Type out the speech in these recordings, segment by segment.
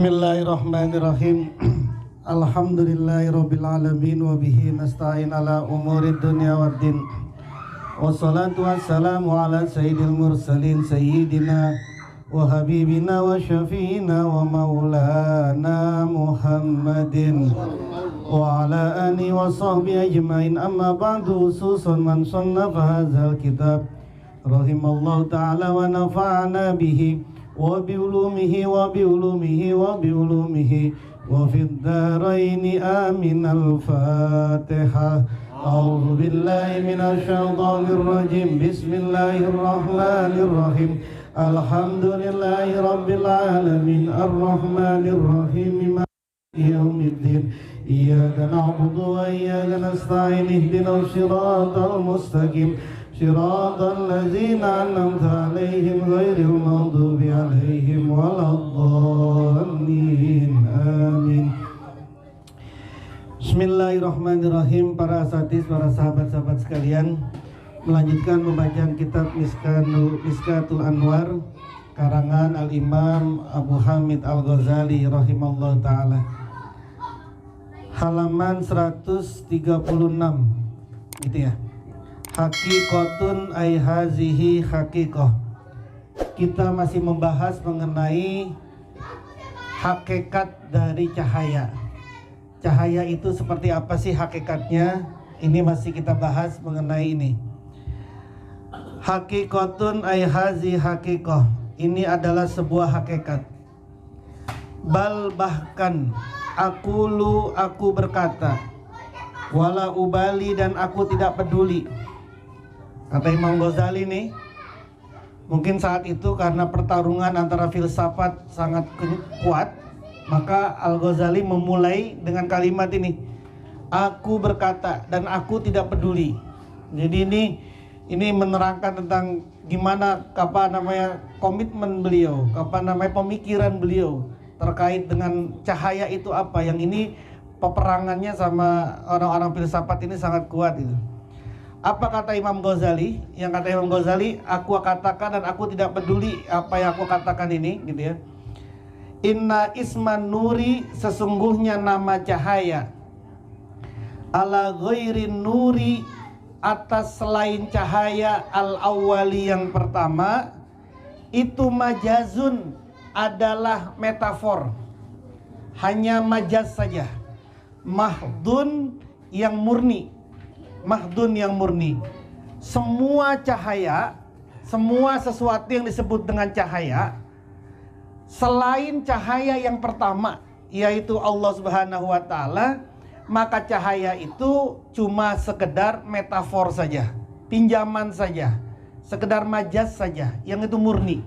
Bismillahirrahmanirrahim. Alhamdulillahirabbil alamin wa bihi nasta'in ala umurid dunya waddin. Wassalatu wassalamu ala sayyidil mursalin sayyidina wa habibina wa syafiina wa maulana Muhammadin wa ala alihi wa sahbihi ajmain. Amma ba'du, khususan man sannafa hadzal kitab rahimallahu ta'ala wa nafa'ana bihi wa biulumihi wa biulumihi wa biulumihi wa fid dharaini amin. Al-Fatihah. A'udzu billahi minasy syaithanir rajim. Bismillahirrahmanirrahim. Alhamdulillahi rabbil alamin arrahmanir rahim maliki yaumiddin. Iyyaka na'budu wa iyyaka nasta'in. Ihdinas siratal mustaqim. Shiratal ladzina an'amta 'alaihim ghairil maghdubi 'alaihim waladdallin. Amin. Bismillahirrahmanirrahim. Para asatidz, para sahabat-sahabat sekalian, melanjutkan pembacaan kitab Miskatul Anwar karangan Al-Imam Abu Hamid Al-Ghazali rahimallahu taala. Halaman 136 gitu ya. Hakikatun ay hazihi hakikoh. Kita masih membahas mengenai hakikat dari cahaya. Cahaya itu seperti apa sih hakikatnya? Ini masih kita bahas mengenai ini. Hakikatun ay hazihi hakikoh. Ini adalah sebuah hakikat. Bal bahkan aku berkata, wala ubali, dan aku tidak peduli. Kata Imam Ghazali nih, mungkin saat itu karena pertarungan antara filsafat sangat kuat, maka Al-Ghazali memulai dengan kalimat ini, aku berkata dan aku tidak peduli. Jadi ini menerangkan tentang gimana komitmen beliau, pemikiran beliau terkait dengan cahaya itu apa. Yang ini peperangannya sama orang-orang filsafat ini sangat kuat itu. Apa kata Imam Ghazali? Yang kata Imam Ghazali, aku katakan dan aku tidak peduli apa yang aku katakan ini, gitu ya. Inna isman nuri, sesungguhnya nama cahaya, ala ghairin nuri, atas selain cahaya al-awwali yang pertama, itu majazun, adalah metafor, hanya majaz saja. Mahdun yang murni. Mahdun yang murni. Semua cahaya, semua sesuatu yang disebut dengan cahaya, selain cahaya yang pertama, yaitu Allah Subhanahu wa ta'ala, maka cahaya itu cuma sekedar metafor saja, pinjaman saja, sekedar majaz saja, yang itu murni.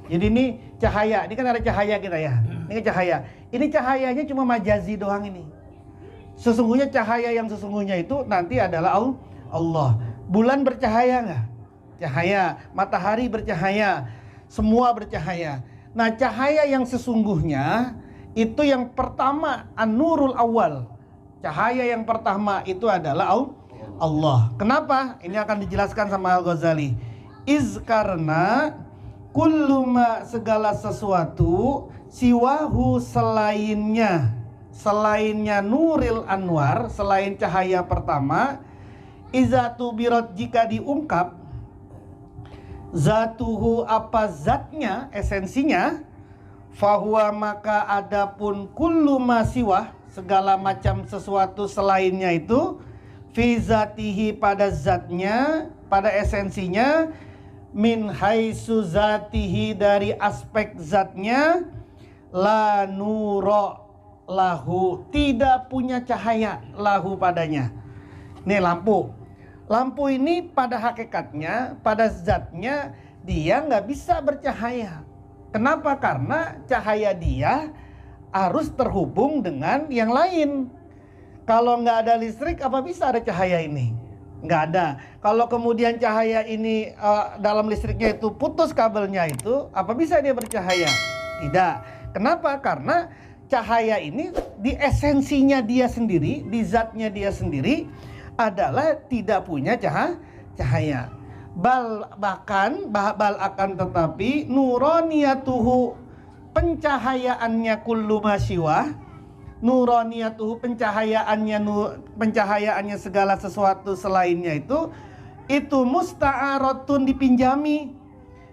Jadi ini cahaya, ini kan ada cahaya kita ya. Ini cahaya. Ini cahayanya cuma majazi doang ini. Sesungguhnya cahaya yang sesungguhnya itu nanti adalah Allah. Bulan bercahaya nggak? Cahaya. Matahari bercahaya. Semua bercahaya. Nah, cahaya yang sesungguhnya itu yang pertama, an-nurul awal. Cahaya yang pertama itu adalah Allah. Kenapa? Ini akan dijelaskan sama Al-Ghazali. Karena kulluma, segala sesuatu, siwahu, selainnya nuril anwar, selain cahaya pertama, izatu birat, jika diungkap, zatuhu, apa zatnya, esensinya, fahuwa, maka adapun kullu ma siwah, segala macam sesuatu selainnya itu, fi zatihi, pada zatnya, pada esensinya, min haitsu zatihi, dari aspek zatnya, la nuro lahu, tidak punya cahaya, lahu, padanya. Ini lampu. Lampu ini pada hakikatnya, pada zatnya, dia nggak bisa bercahaya. Kenapa? Karena cahaya dia harus terhubung dengan yang lain. Kalau nggak ada listrik, apa bisa ada cahaya ini? Nggak ada. Kalau kemudian cahaya ini dalam listriknya itu putus kabelnya itu, apa bisa dia bercahaya? Tidak. Kenapa? Karena cahaya ini di esensinya dia sendiri, di zatnya dia sendiri adalah tidak punya cahaya. Bal akan tetapi nuroniyatuhu, pencahayaannya kullu ma siwa, nuraniyatuhu pencahayaannya segala sesuatu selainnya itu musta'aratun dipinjami,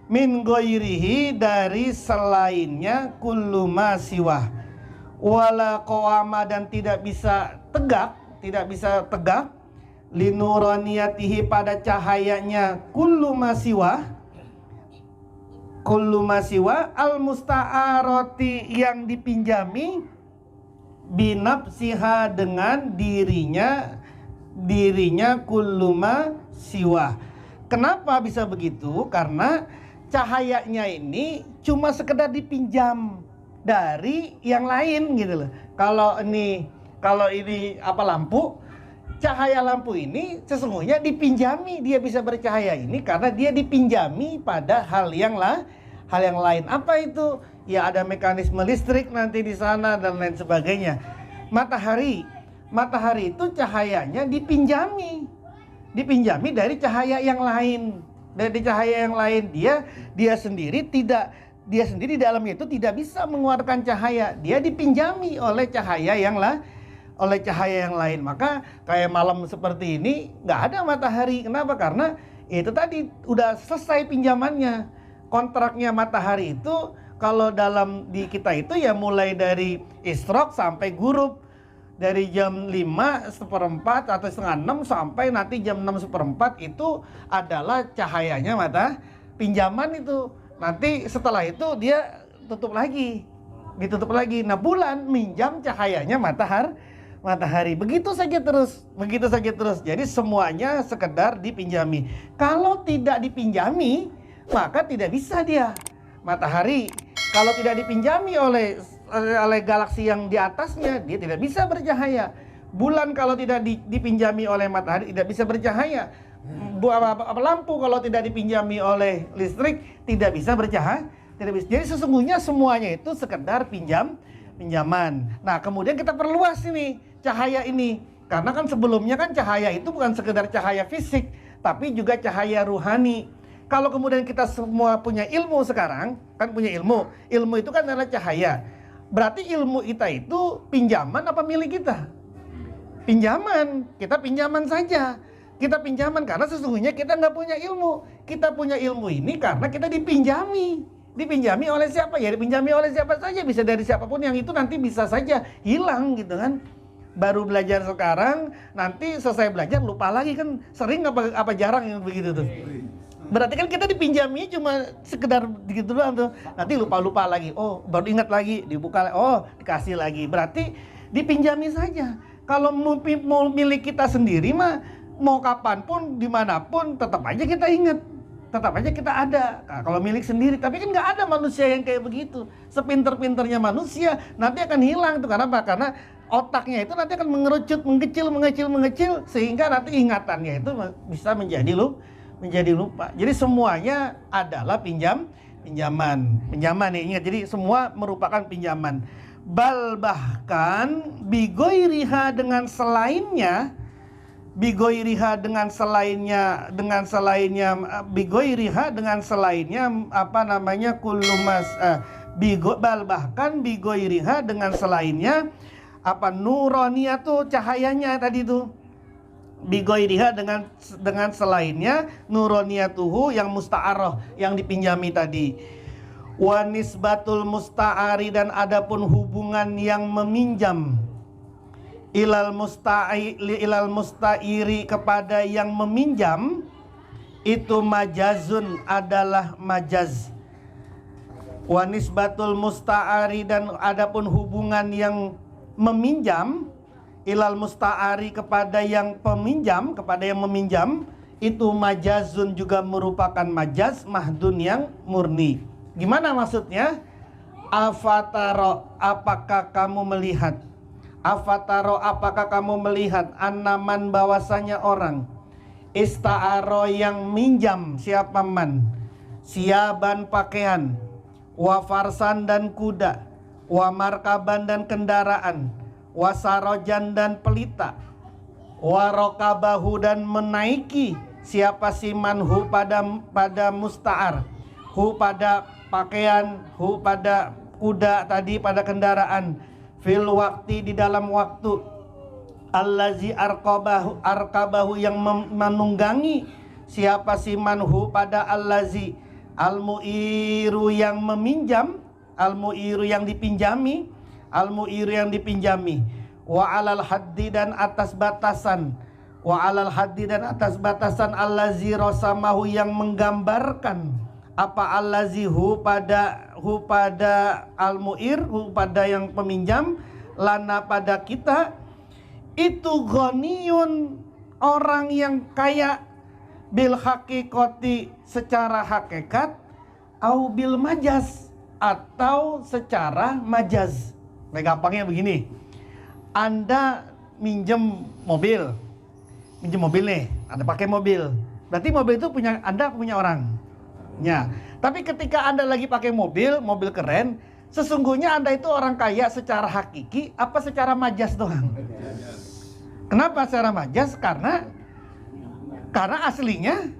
min ghairihi dari selainnya, kullu ma siwa, wala qawama dan tidak bisa tegak linuraniyatihi pada cahayanya kullu ma siwa al musta'arati yang dipinjami, binafsiha dengan dirinya kullu ma siwa. Kenapa bisa begitu? Karena cahayanya ini cuma sekedar dipinjam dari yang lain gitu loh. Kalau ini lampu, cahaya lampu ini sesungguhnya dipinjami, dia bisa bercahaya ini karena dia dipinjami pada hal yang lain. Apa itu? Ya ada mekanisme listrik nanti di sana dan lain sebagainya. Matahari itu cahayanya dipinjami dari cahaya yang lain. Dia sendiri di dalamnya itu tidak bisa mengeluarkan cahaya. Dia dipinjami oleh cahaya yang lain. Maka kayak malam seperti ini nggak ada matahari. Kenapa? Karena itu tadi udah selesai pinjamannya. Kontraknya matahari itu kalau di kita itu ya mulai dari isyraq sampai ghurub, dari jam 5:04 atau setengah 6 sampai nanti jam 6:04 itu adalah cahayanya pinjaman itu. Nanti setelah itu dia ditutup lagi. Nah, bulan minjam cahayanya matahari. Begitu saja terus. Jadi semuanya sekedar dipinjami. Kalau tidak dipinjami, maka tidak bisa dia. Matahari kalau tidak dipinjami oleh galaksi yang di atasnya, dia tidak bisa bercahaya. Bulan kalau tidak dipinjami oleh matahari tidak bisa bercahaya. Lampu kalau tidak dipinjami oleh listrik tidak bisa bercahaya. Jadi sesungguhnya semuanya itu sekedar pinjaman. Nah, kemudian kita perluas ini cahaya ini. Karena kan sebelumnya kan cahaya itu bukan sekedar cahaya fisik, tapi juga cahaya ruhani. Kalau kemudian kita semua punya ilmu sekarang, kan punya ilmu itu kan adalah cahaya. Berarti ilmu kita itu pinjaman apa milik kita? Pinjaman, kita pinjaman saja. Kita pinjaman karena sesungguhnya kita nggak punya ilmu. Kita punya ilmu ini karena kita dipinjami. Dipinjami oleh siapa? Ya dipinjami oleh siapa saja, bisa dari siapapun yang itu nanti bisa saja hilang gitu kan. Baru belajar sekarang, nanti selesai belajar lupa lagi kan, sering apa jarang yang begitu tuh. Berarti kan kita dipinjami cuma sekedar gitu doang tuh. Nanti lupa lagi. Oh, baru ingat lagi, dibuka. Oh, dikasih lagi. Berarti dipinjami saja. Kalau mau milik kita sendiri mah mau kapanpun, dimanapun, tetap aja kita ingat. Tetap aja kita ada. Nah, kalau milik sendiri, tapi kan nggak ada manusia yang kayak begitu. Sepinter-pinternya manusia nanti akan hilang tuh. Karena apa? Karena otaknya itu nanti akan mengerucut, mengecil sehingga nanti ingatannya itu bisa menjadi lupa. Jadi semuanya adalah pinjaman nih, ingat. Jadi semua merupakan pinjaman. Bahkan bigoiriha dengan selainnya apa namanya kulumas bahkan bigoiriha dengan selainnya apa nuronia tuh cahayanya tadi tuh. Bigoiriha dengan selainnya, nuroniyatuhu yang musta'aroh, yang dipinjami tadi. Wa nisbatul musta'ari dan adapun hubungan yang meminjam, ilal musta'iri kepada yang meminjam, itu majazun adalah majaz. Wa nisbatul musta'ari dan adapun hubungan yang meminjam, ilal musta'ari kepada yang meminjam, itu majazun juga merupakan majaz mahdun yang murni. Gimana maksudnya? Afataro apakah kamu melihat annaman bahwasanya orang ista'aro yang minjam siapa man siaban pakaian, wa farsan dan kuda, wa markaban dan kendaraan, wasarojan dan pelita, warokabahu dan menaiki siapa si manhu pada musta'ar, hu pada pakaian, hu pada kuda tadi, pada kendaraan, fil waktu di dalam waktu, allazi arkabahu yang menunggangi, siapa si manhu pada allazi, al-mu'iru yang meminjam, al-mu'iru yang dipinjami, al-mu'iru yang dipinjami, wa alal haddi dan atas batasan, wa alal haddi dan atas batasan, allazi rosamahu yang menggambarkan, apa allazi hu pada al-mu'ir, hu pada yang peminjam, lana pada kita, itu ghaniyun orang yang kaya, bil hakikoti secara hakikat, au bil majaz atau secara majaz. Nah, gampangnya begini, Anda minjem mobil nih, Anda pakai mobil, berarti mobil itu punya Anda, punya orang ya. Tapi ketika Anda lagi pakai mobil keren, sesungguhnya Anda itu orang kaya secara hakiki apa secara majaz doang? Kenapa secara majaz? Karena aslinya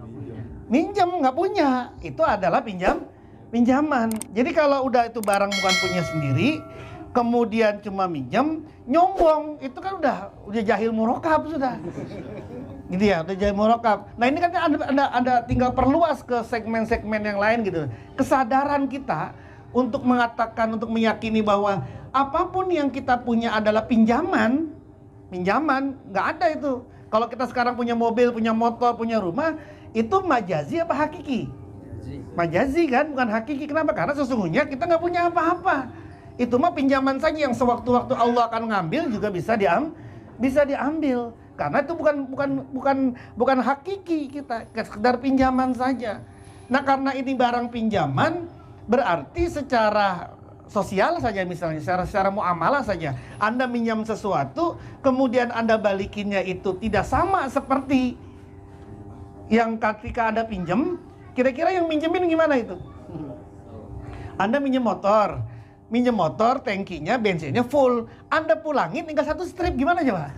minjem, nggak punya. Itu adalah pinjaman. Jadi kalau udah itu barang bukan punya sendiri, kemudian cuma minjem, nyombong, itu kan udah jahil murokab sudah. Gitu ya, udah jahil murokab. Nah, ini kan Anda tinggal perluas ke segmen-segmen yang lain gitu. Kesadaran kita untuk mengatakan, untuk meyakini bahwa apapun yang kita punya adalah pinjaman, nggak ada itu. Kalau kita sekarang punya mobil, punya motor, punya rumah, itu majazi apa hakiki? Majazi kan, bukan hakiki. Kenapa? Karena sesungguhnya kita nggak punya apa-apa. Itu mah pinjaman saja yang sewaktu-waktu Allah akan ngambil juga bisa diambil. Karena itu bukan hakiki kita, sekedar pinjaman saja. Nah, karena ini barang pinjaman, berarti secara sosial saja, misalnya secara muamalah saja, Anda minjam sesuatu, kemudian Anda balikinnya itu tidak sama seperti yang ketika Anda pinjam. Kira-kira yang minjemin gimana itu? Anda minjem motor, tangkinya, bensinnya full, Anda pulangin tinggal 1 strip, gimana coba?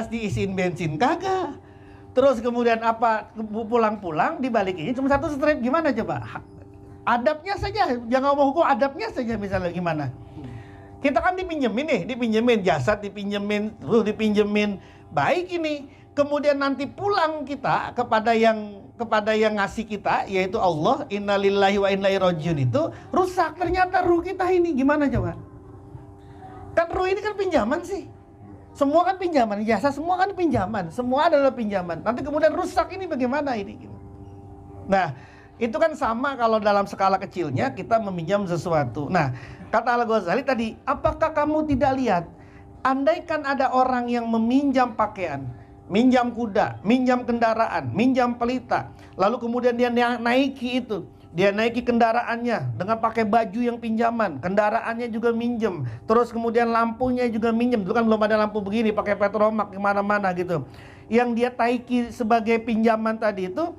Diisiin bensin kagak, terus kemudian apa, pulang-pulang dibalikinnya cuma 1 strip, gimana coba? Adabnya saja, jangan ngomong hukum, adabnya saja misalnya gimana. Kita kan dipinjemin jasad, dipinjemin baik ini. Kemudian nanti pulang kita kepada yang ngasih kita, yaitu Allah, innalillahi wa inna ilaihi rajiun, itu rusak ternyata ruh kita ini, gimana coba? Kan ruh ini kan pinjaman sih. Semua kan pinjaman, jasa semua kan pinjaman, semua adalah pinjaman. Nanti kemudian rusak ini bagaimana ini? Nah, itu kan sama kalau dalam skala kecilnya kita meminjam sesuatu. Nah, kata Al-Ghazali tadi, apakah kamu tidak lihat, andaikan ada orang yang meminjam pakaian, minjam kuda, minjam kendaraan, minjam pelita, lalu kemudian dia naiki itu, dia naiki kendaraannya dengan pakai baju yang pinjaman, kendaraannya juga minjem, terus kemudian lampunya juga minjem. Dulu kan belum ada lampu begini, pakai petromak kemana-mana gitu. Yang dia taiki sebagai pinjaman tadi itu,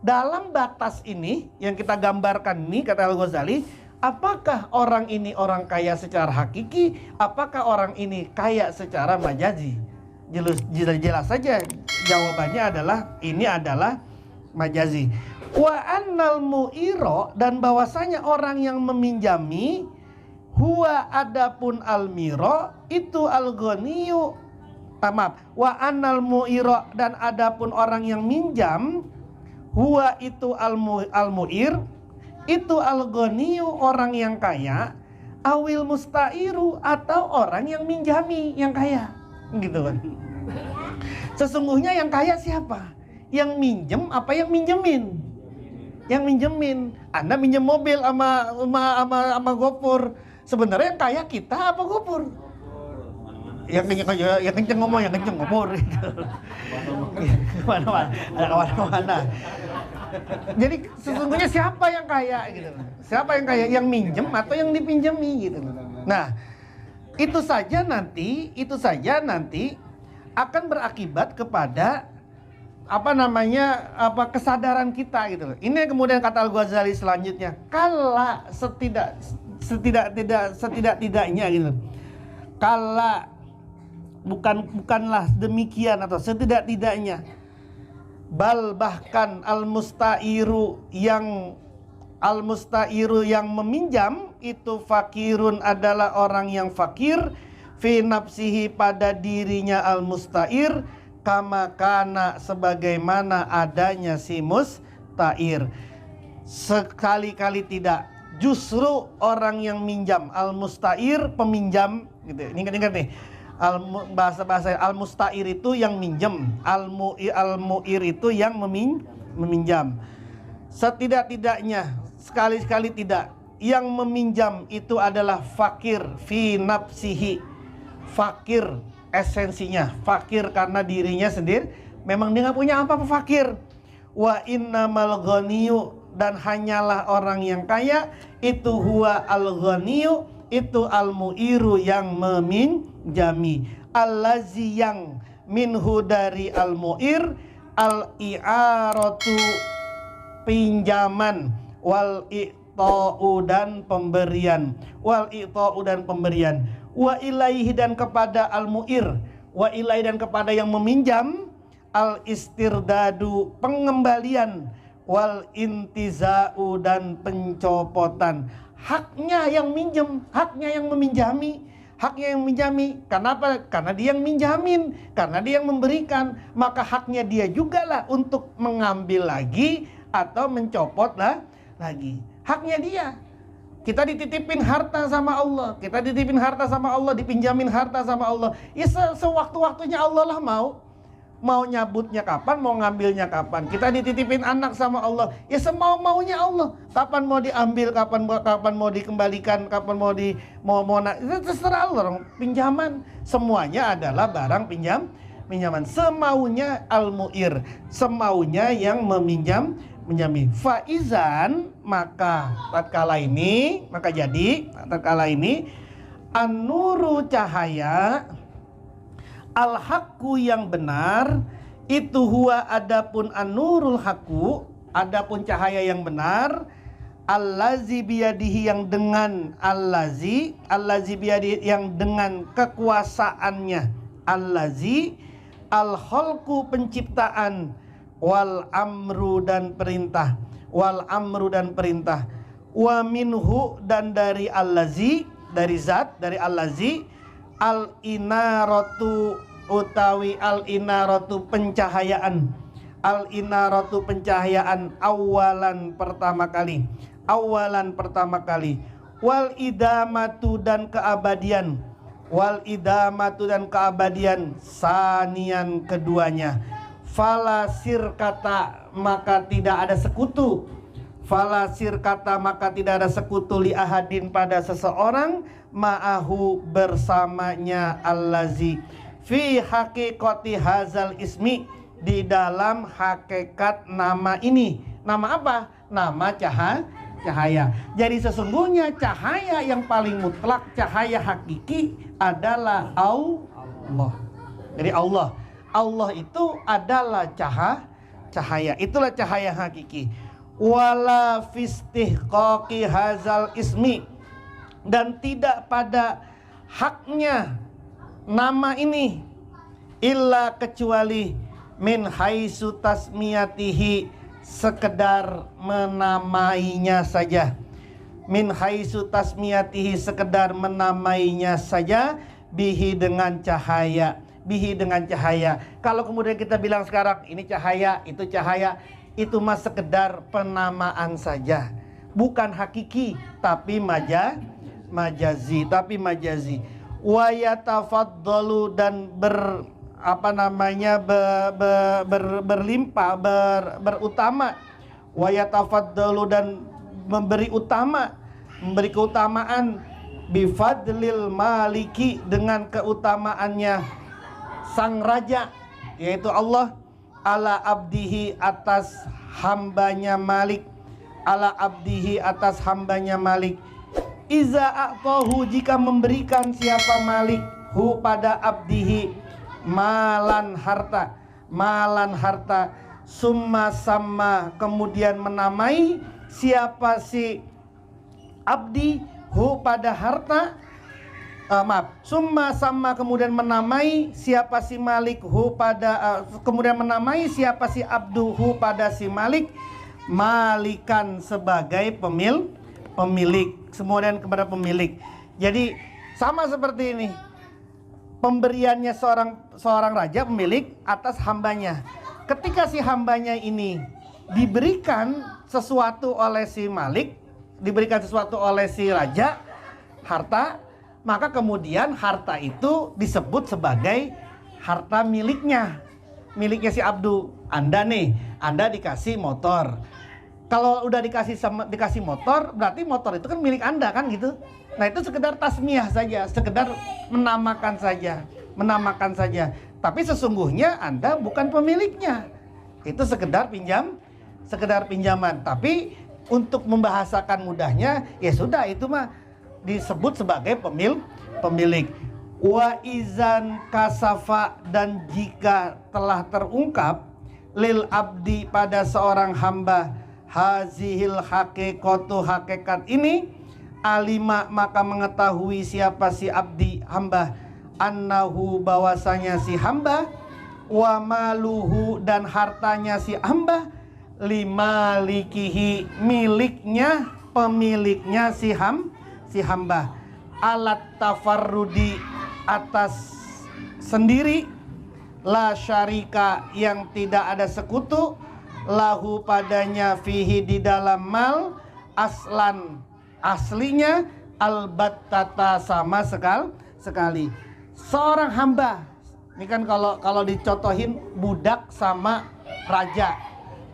dalam batas ini yang kita gambarkan ini, kata Al-Ghazali, apakah orang ini orang kaya secara hakiki, apakah orang ini kaya secara majazi? Jelas saja jawabannya adalah ini adalah majazi. Wa annal mu'iro, dan bahwasanya orang yang meminjami, huwa adapun al-miro, itu al-ghaniyu. Maaf, wa annal mu'iro, dan adapun orang yang minjam, huwa itu al-mu'ir, itu al-ghaniyu orang yang kaya, awil mustairu atau orang yang minjami yang kaya, gitu kan. Sesungguhnya yang kaya siapa? Yang minjem apa yang minjemin? Yang minjemin. Anda minjem mobil sama Gopur, sebenarnya yang kaya kita apa Gopur? Yang kenceng ngomong, yang kenceng ngomong gitu. Kemana-mana. Jadi sesungguhnya siapa yang kaya gitu? Siapa yang kaya? Yang minjem atau yang dipinjemi gitu? Nah, itu saja nanti akan berakibat kepada kesadaran kita gitu. Ini kemudian kata Al-Ghazali selanjutnya, kala setidak-tidaknya gitu. Kala bukanlah demikian atau setidak-tidaknya, bal bahkan al-mustairu yang Al-musta'iru yang meminjam itu fakirun adalah orang yang fakir fi nafsihi pada dirinya al-musta'ir kama kana sebagaimana adanya si musta'ir. Sekali-kali tidak, justru orang yang minjam, al-musta'ir peminjam gitu. Ingat nih. Bahasa al-musta'ir itu yang minjem, al-mu'ir itu yang meminjam. Setidak-tidaknya sekali-sekali tidak, yang meminjam itu adalah fakir fi nafsihi, fakir esensinya, fakir karena dirinya sendiri, memang dia nggak punya apa-apa, fakir. Wa innamal ghaniyu, dan hanyalah orang yang kaya itu huwa al-ghaniyu, itu al-mu'iru yang meminjami, allazi yang minhu dari al-mu'ir, al-i'aratu pinjaman, wal i'ta'u dan pemberian, wal i'ta'u dan pemberian, wa ilaihi dan kepada al-mu'ir, wa ilaihi dan kepada yang meminjam, al-istirdadu pengembalian, wal intiza'u dan pencopotan. Haknya yang minjem, haknya yang meminjami, haknya yang minjami. Kenapa? Karena dia yang minjamin, karena dia yang memberikan, maka haknya dia juga lah untuk mengambil lagi atau mencopot lah lagi. Haknya dia. Kita dititipin harta sama Allah, kita dititipin harta sama Allah, dipinjamin harta sama Allah. Ya sewaktu-waktunya Allah lah mau nyabutnya kapan, mau ngambilnya kapan. Kita dititipin anak sama Allah, ya semau-maunya Allah. Kapan mau diambil, kapan mau dikembalikan, kapan mau itu terserah Allah. Pinjaman semuanya adalah barang pinjaman. Semaunya al-mu'ir, semaunya yang menjami. Faizan, maka tatkala ini an-nuru cahaya, al-haqqu yang benar, itu huwa adapun an-nurul haqqu, adapun cahaya yang benar, allazi biyadihi yang dengan allazi biyadihi yang dengan kekuasaannya, allazi al-khalqu penciptaan, wal amru dan perintah, wa minhu dan dari allazi, dari zat, dari allazi, al-inaratu utawi al-inaratu pencahayaan, al-inaratu pencahayaan awalan pertama kali, wal idamatu dan keabadian, sanian keduanya, fala sirkata maka tidak ada sekutu, li ahadin pada seseorang, ma'ahu bersamanya allazi fi haqiqati hazal ismi, di dalam hakikat nama ini. Nama apa? Nama cahaya. Jadi sesungguhnya cahaya yang paling mutlak, cahaya hakiki adalah Allah. Jadi Allah itu adalah cahaya. Itulah cahaya hakiki. Wala fistihqaqi hazal ismi, dan tidak pada haknya nama ini, illa kecuali min haitsu tasmiyatihi, sekedar menamainya saja, min haitsu tasmiyatihi, sekedar menamainya saja, bihi dengan cahaya. Kalau kemudian kita bilang sekarang ini cahaya, itu mah sekedar penamaan saja, bukan hakiki, tapi majazi. Wa yatafaddalu dan berlimpah, berutama. Wa yatafaddalu dan memberi keutamaan, bifadlil maliki, dengan keutamaannya sang raja, yaitu Allah, ala abdihi atas hambanya Malik, iza a'tahu jika memberikan siapa Malik hu pada abdihi malan harta, summa sama kemudian menamai siapa si abdi hu pada harta, summa sama kemudian menamai siapa si Malik hu pada kemudian menamai siapa si abduhu pada si Malik, malikan sebagai pemilik, kemudian kepada pemilik. Jadi sama seperti ini, pemberiannya seorang raja pemilik atas hambanya. Ketika si hambanya ini diberikan sesuatu oleh si malik, diberikan sesuatu oleh si raja, harta, maka kemudian harta itu disebut sebagai harta miliknya si Abdu. Anda dikasih motor. Kalau udah dikasih motor, berarti motor itu kan milik Anda kan gitu. Nah, itu sekedar tasmiyah saja, sekedar menamakan saja. Tapi sesungguhnya Anda bukan pemiliknya. Itu sekedar pinjaman. Tapi untuk membahasakan mudahnya, ya sudah, itu mah disebut sebagai pemilik. Wa izan kasafa, dan jika telah terungkap lil abdi pada seorang hamba hazihil haqiqatu, hakikat ini, alima maka mengetahui siapa si abdi hamba, annahu bahwasanya si hamba, wa maluhu dan hartanya si hamba, limalikihi miliknya pemiliknya si hamba, alat tafarrudi atas sendiri, la syarika yang tidak ada sekutu, lahu padanya fihi di dalam mal, aslan aslinya, albattata sama sekali. Seorang hamba ini kan kalau dicontohin budak sama raja,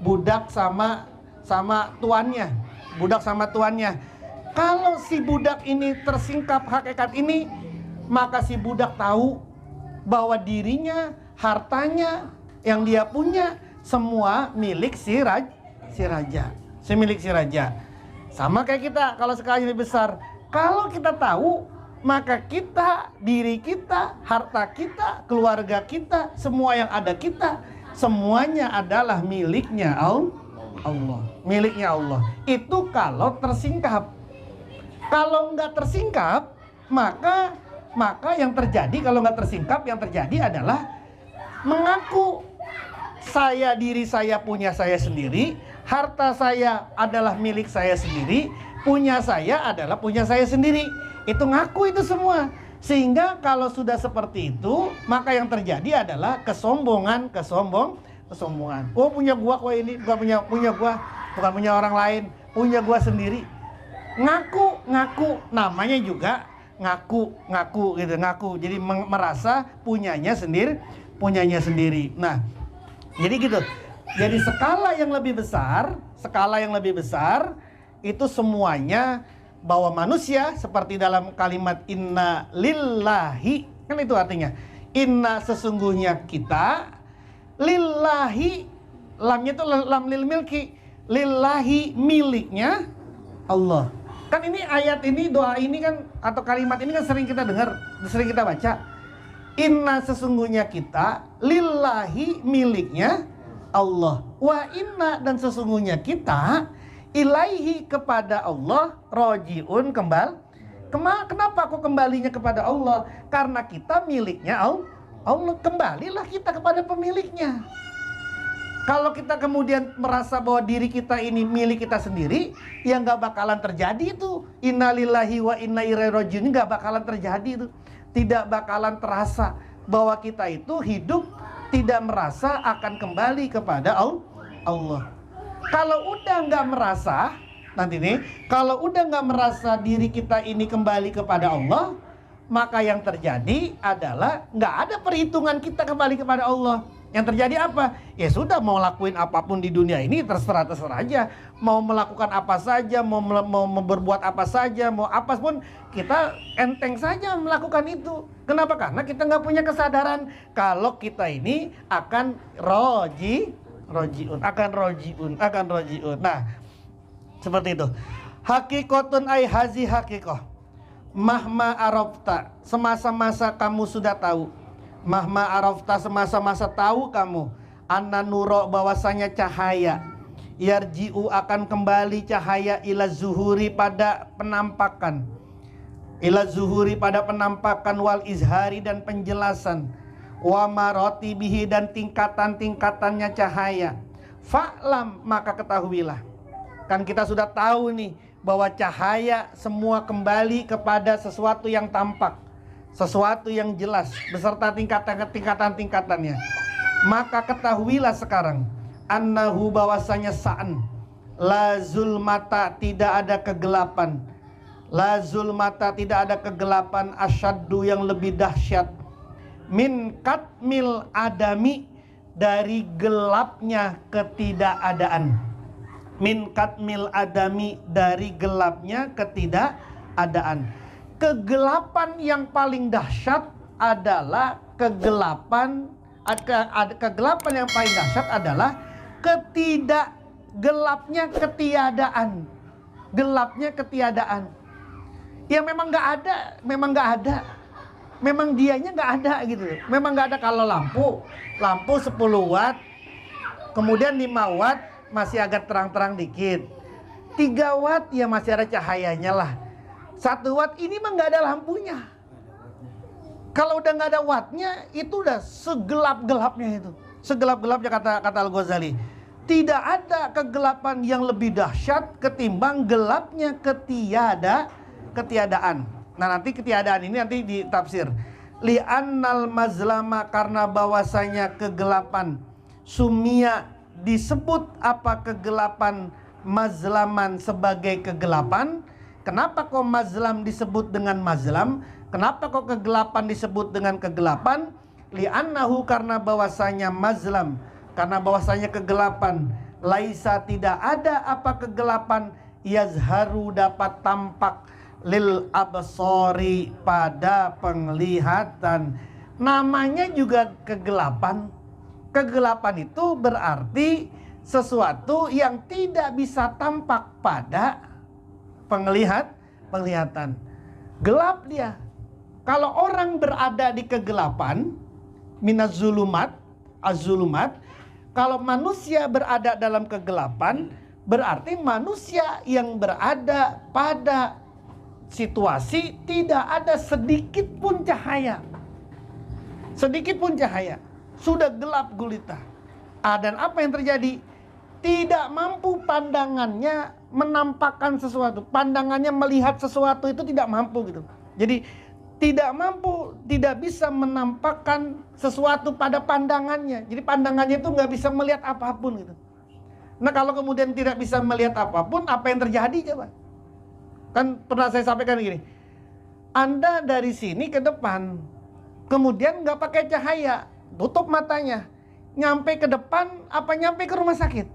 budak sama tuannya. Kalau si budak ini tersingkap hakikat ini, maka si budak tahu bahwa dirinya, hartanya yang dia punya semua milik si raja. Sama kayak kita, kalau sekali lebih besar, kalau kita tahu, maka kita, diri kita, harta kita, keluarga kita, semua yang ada kita, semuanya adalah miliknya Allah. Miliknya Allah. Itu kalau tersingkap. Kalau nggak tersingkap, maka yang terjadi, kalau nggak tersingkap, yang terjadi adalah mengaku diri saya punya saya sendiri, harta saya adalah milik saya sendiri, punya saya adalah punya saya sendiri. Itu ngaku itu semua. Sehingga kalau sudah seperti itu, maka yang terjadi adalah kesombongan. Oh, punya gua kok, ini bukan punya gua, bukan punya orang lain, punya gua sendiri. Ngaku, namanya juga ngaku gitu, jadi merasa punyanya sendiri. Nah, jadi gitu. Jadi skala yang lebih besar itu semuanya, bahwa manusia seperti dalam kalimat inna lillahi, kan itu artinya inna sesungguhnya kita, lillahi, lamnya itu lam lil milki, lillahi miliknya Allah. Kan ini ayat ini, doa ini kan, atau kalimat ini kan sering kita dengar, sering kita baca. Inna sesungguhnya kita, lillahi miliknya Allah. Wa inna dan sesungguhnya kita, ilaihi kepada Allah, rojiun kenapa aku kembalinya kepada Allah? Karena kita miliknya Allah, kembalilah kita kepada pemiliknya. Kalau kita kemudian merasa bahwa diri kita ini milik kita sendiri, ya nggak bakalan terjadi itu. Innalillahi wa inna ilaihi rajiun, nggak bakalan terjadi itu. Tidak bakalan terasa bahwa kita itu hidup tidak merasa akan kembali kepada Allah. Kalau udah nggak merasa, kalau udah nggak merasa diri kita ini kembali kepada Allah, maka yang terjadi adalah nggak ada perhitungan kita kembali kepada Allah. Yang terjadi apa? Ya sudah, mau lakuin apapun di dunia ini terserah aja. Mau melakukan apa saja, mau berbuat apa saja, mau apa pun kita enteng saja melakukan itu. Kenapa? Karena kita nggak punya kesadaran kalau kita ini akan rojiun. Nah, seperti itu. Hakikotun ay hazi hakikoh. Mahma arafta, semasa-masa kamu sudah tahu. Mahma arafta, semasa-masa tahu kamu, anna nuro bahwasanya cahaya, yarji'u akan kembali cahaya ila zuhuri pada penampakan, wal izhari dan penjelasan, wa maroti bihi dan tingkatan-tingkatannya cahaya, Fa'lam, maka ketahuilah. Kan kita sudah tahu nih bahwa cahaya semua kembali kepada sesuatu yang tampak, sesuatu yang jelas beserta tingkatan-tingkatannya. Maka ketahuilah sekarang annahu, bahwasanya sa'an, la zulmata, tidak ada kegelapan, la zulmata, tidak ada kegelapan, asyaddu, yang lebih dahsyat, min katmil adami, dari gelapnya ketidakadaan. Min katmil adami, dari gelapnya ketidakadaan. Kegelapan yang paling dahsyat adalah kegelapan yang paling dahsyat adalah gelapnya ketiadaan. Gelapnya ketiadaan. Ya memang nggak ada. Memang dianya nggak ada gitu. Memang nggak ada. Kalau lampu 10 watt, kemudian 5 watt masih agak terang-terang dikit. 3 watt ya masih ada cahayanya lah. 1 watt ini mah nggak ada lampunya. Kalau udah nggak ada wattnya, itu udah segelap-gelapnya itu. Segelap-gelapnya kata Al-Ghazali. Tidak ada kegelapan yang lebih dahsyat ketimbang gelapnya ketiadaan. Nah, nanti ketiadaan ini nanti ditafsir. Li'annal mazlama, karena bahwasanya kegelapan, sumia, disebut apa kegelapan, mazlaman, sebagai kegelapan. Kenapa kok mazlam disebut dengan mazlam? Kenapa kok kegelapan disebut dengan kegelapan? Li'annahu, karena bahwasanya mazlam, karena bahwasanya kegelapan, laisa, tidak ada apa kegelapan, yazharu, dapat tampak, lil absori, pada penglihatan. Namanya juga kegelapan. Kegelapan itu berarti sesuatu yang tidak bisa tampak pada penglihatan. Gelap dia. Kalau orang berada di kegelapan, minaz-zulumat, az-zulumat, kalau manusia berada dalam kegelapan, berarti manusia yang berada pada situasi tidak ada sedikit pun cahaya. Sedikit pun cahaya. Sudah gelap gulita. Dan apa yang terjadi? Tidak mampu pandangannya menampakkan sesuatu. Pandangannya melihat sesuatu itu tidak mampu gitu. Jadi tidak mampu, tidak bisa menampakkan sesuatu pada pandangannya. Jadi pandangannya itu nggak bisa melihat apapun gitu. Nah, kalau kemudian tidak bisa melihat apapun, apa yang terjadi coba? Kan pernah saya sampaikan gini, Anda dari sini ke depan, kemudian nggak pakai cahaya, tutup matanya, nyampe ke depan apa nyampe ke rumah sakit?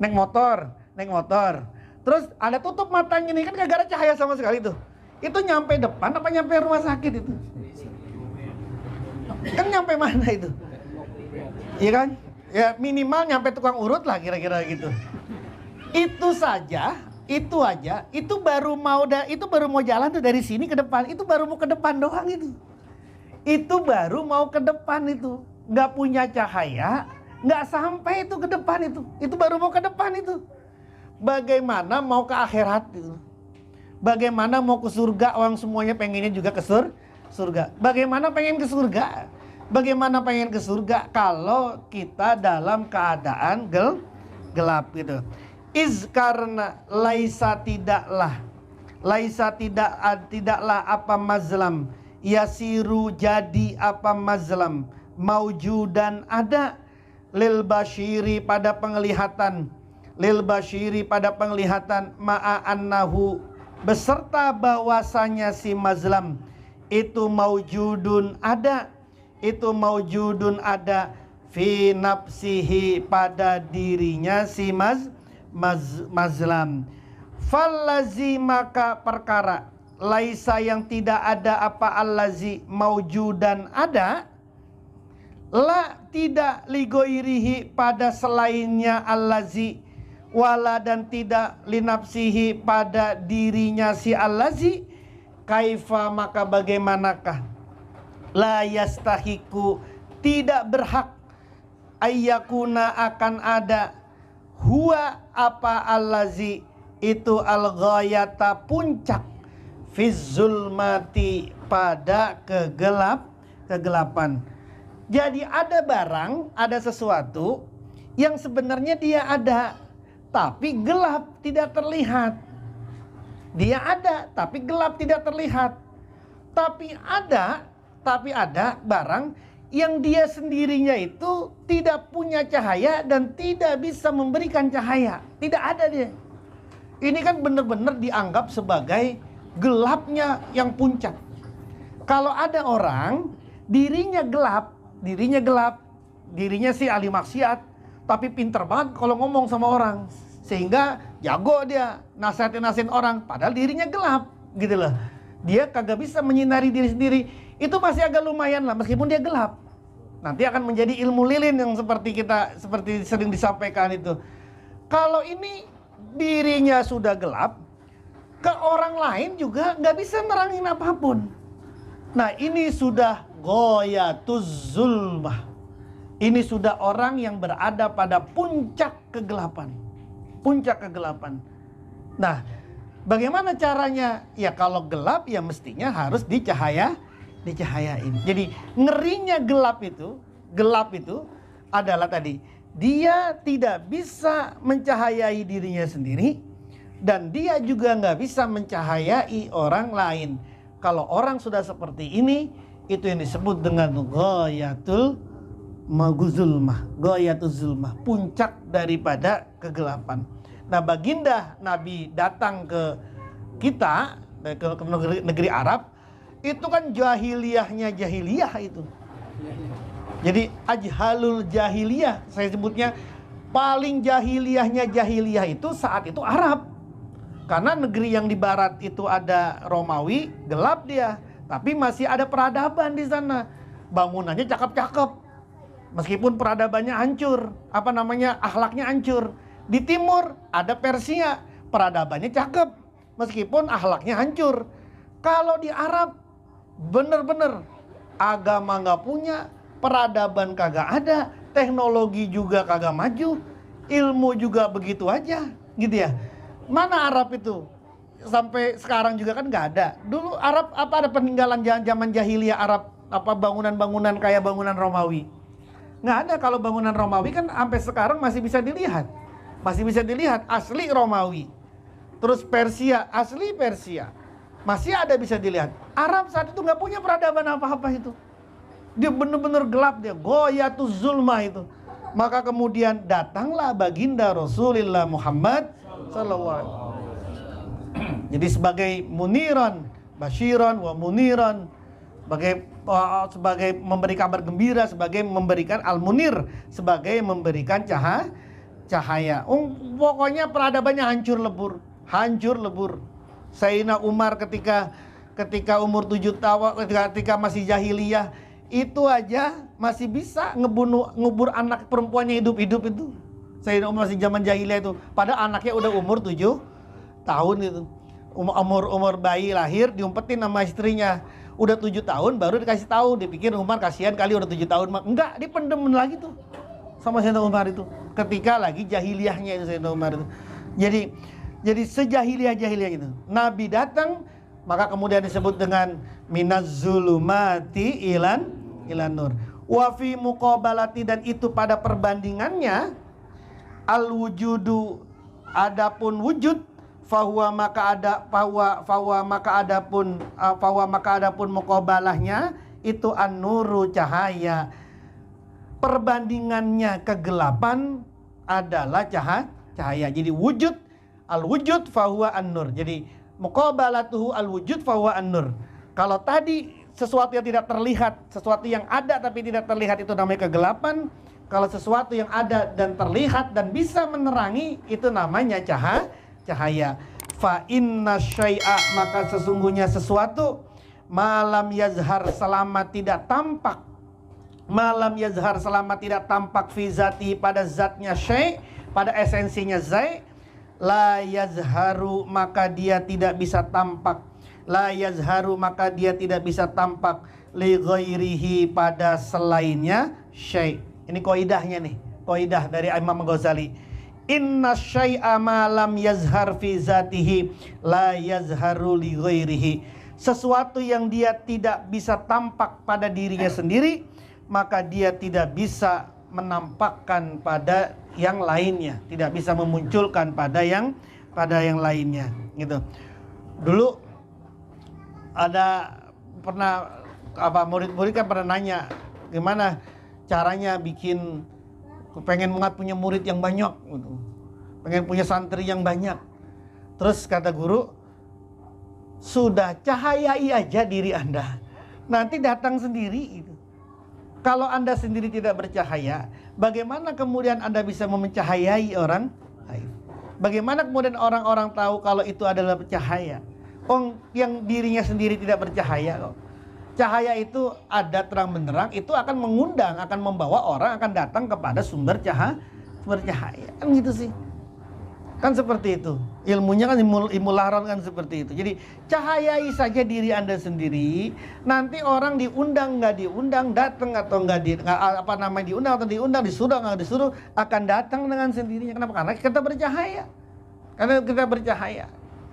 Naik motor, terus Anda tutup matanya nih, kan gak ada cahaya sama sekali tuh. Itu nyampe depan apa nyampe rumah sakit itu? Kan nyampe mana itu? Iya kan? Ya minimal nyampe tukang urut lah kira-kira gitu. Itu aja, itu baru mau jalan tuh dari sini ke depan, itu baru mau ke depan doang itu. Itu baru mau ke depan itu, nggak punya cahaya, nggak sampai itu ke depan itu baru mau ke depan itu. Bagaimana mau ke akhirat itu? Bagaimana mau ke surga? Orang semuanya pengennya juga ke surga. Bagaimana pengen ke surga? Bagaimana pengen ke surga kalau kita dalam keadaan gelap gitu? Karena tidaklah apa mazlam, yasiru, jadi apa mazlam, maujudan, ada, lil basyiri, pada penglihatan, ma'a annahu, beserta bahwasanya si mazlam itu maujudun ada, fi nafsihi, pada dirinya si mazlam. Fallazi, maka perkara, laisa, yang tidak ada apa allazi, maujudan ada, la, tidak, ligoirihi, pada selainnya allazi, wala, dan tidak linapsihi, pada dirinya si allazi, kaifa, maka bagaimanakah, la yastahiku, tidak berhak, ayyakuna, akan ada, huwa, apa allazi, itu al-ghayata, puncak, fizzulmati, pada kegelapan. Jadi ada barang, ada sesuatu yang sebenarnya dia ada, tapi gelap, tidak terlihat. Dia ada, tapi gelap, tidak terlihat. Tapi ada barang yang dia sendirinya itu tidak punya cahaya dan tidak bisa memberikan cahaya. Tidak ada dia. Ini kan benar-benar dianggap sebagai gelapnya yang puncak. Kalau ada orang dirinya sih ahli maksiat, tapi pinter banget kalau ngomong sama orang, sehingga jago dia nasihatin orang, padahal dirinya gelap, gitu loh. Dia kagak bisa menyinari diri sendiri. Itu masih agak lumayan lah, meskipun dia gelap. Nanti akan menjadi ilmu lilin yang seperti sering disampaikan itu. Kalau ini dirinya sudah gelap, ke orang lain juga nggak bisa nerangin apapun. Nah, ini sudah ghoyatuz zulmah. Ini sudah orang yang berada pada puncak kegelapan. Puncak kegelapan. Nah, bagaimana caranya? Ya kalau gelap ya mestinya harus dicahayain. Jadi ngerinya gelap itu adalah tadi, dia tidak bisa mencahayai dirinya sendiri dan dia juga nggak bisa mencahayai orang lain. Kalau orang sudah seperti ini, itu yang disebut dengan ghayatul zulmah, puncak daripada kegelapan. Nah, baginda Nabi datang ke kita, ke negeri Arab, itu kan jahiliyahnya jahiliyah itu. Jadi ajhalul jahiliyah, saya sebutnya paling jahiliyahnya jahiliyah itu saat itu Arab. Karena negeri yang di barat itu ada Romawi, gelap dia, tapi masih ada peradaban di sana. Bangunannya cakep-cakep. Meskipun peradabannya hancur, akhlaknya hancur. Di timur ada Persia, peradabannya cakep, meskipun akhlaknya hancur. Kalau di Arab bener-bener agama nggak punya, peradaban kagak ada, teknologi juga kagak maju, ilmu juga begitu aja, gitu ya. Mana Arab itu? Sampai sekarang juga kan nggak ada. Dulu Arab ada peninggalan zaman jahiliyah Arab, bangunan-bangunan kayak bangunan Romawi? Nggak ada. Kalau bangunan Romawi kan sampai sekarang masih bisa dilihat. Asli Romawi. Terus Persia, asli Persia. Masih ada bisa dilihat. Arab saat itu nggak punya peradaban apa-apa itu. Dia benar-benar gelap dia. Ghoyatuz zulmah itu. Maka kemudian datanglah baginda Rasulullah Muhammad sallallahu alaihi wasallam. Jadi sebagai muniran, basyiran wa muniran, sebagai memberi kabar gembira, sebagai memberikan al-munir, sebagai memberikan cahaya. Pokoknya peradabannya hancur lebur. Sayyidina Umar ketika umur 7 tahun, ketika masih jahiliyah, itu aja masih bisa ngubur anak perempuannya hidup-hidup itu. Sayyidina Umar masih zaman jahiliyah itu, padahal anaknya udah umur 7 tahun itu. Umur bayi lahir diumpetin sama istrinya. Udah 7 tahun baru dikasih tahu. Dipikir Umar kasihan kali udah 7 tahun. Enggak, dipendem lagi tuh sama Sayyidina Umar itu. Ketika lagi jahiliyahnya itu Sayyidina Umar itu. Jadi sejahiliyah itu Nabi datang, maka kemudian disebut dengan minaz zulumati ilan nur. Wa fi muqabalati, dan itu pada perbandingannya al wujudu, adapun wujud, fahuwa maka adapun muqabalahnya itu an-nuru, cahaya. Perbandingannya kegelapan adalah cahaya. Jadi wujud, al-wujud fahuwa an-nur. Jadi muqabalatuhu al-wujud fahuwa an-nur. Kalau tadi sesuatu yang tidak terlihat, sesuatu yang ada tapi tidak terlihat, itu namanya kegelapan. Kalau sesuatu yang ada dan terlihat dan bisa menerangi, itu namanya cahaya. Fa inna syai'a, maka sesungguhnya sesuatu, malam yazhar, selama tidak tampak, fi zati, pada zatnya syai', pada esensinya zai', la yazharu, maka dia tidak bisa tampak, li ghairihi, pada selainnya syai'. Ini qaidahnya nih, qaidah dari Imam Ghazali. Inna syai'a ma lam yazhar fi zatihi la yazharu li ghairihi. Sesuatu yang dia tidak bisa tampak pada dirinya sendiri, maka dia tidak bisa menampakkan pada yang lainnya, tidak bisa memunculkan pada yang lainnya gitu. Dulu ada pernah murid-murid kan pernah nanya gimana caranya bikin, pengen banget punya murid yang banyak gitu. Pengen punya santri yang banyak. Terus kata guru, sudah cahayai aja diri Anda, nanti datang sendiri gitu. Kalau Anda sendiri tidak bercahaya, bagaimana kemudian Anda bisa memencahayai orang lain? Bagaimana kemudian orang-orang tahu kalau itu adalah cahaya? Yang dirinya sendiri tidak bercahaya kok. Cahaya itu ada terang benderang, itu akan mengundang, akan membawa orang akan datang kepada sumber cahaya. Kan gitu sih. Kan seperti itu. Ilmunya kan ilmu laron kan seperti itu. Jadi cahayai saja diri Anda sendiri. Nanti orang diundang nggak diundang, datang atau diundang atau diundang, disuruh nggak disuruh, akan datang dengan sendirinya. Kenapa? Karena kita bercahaya. Karena kita bercahaya,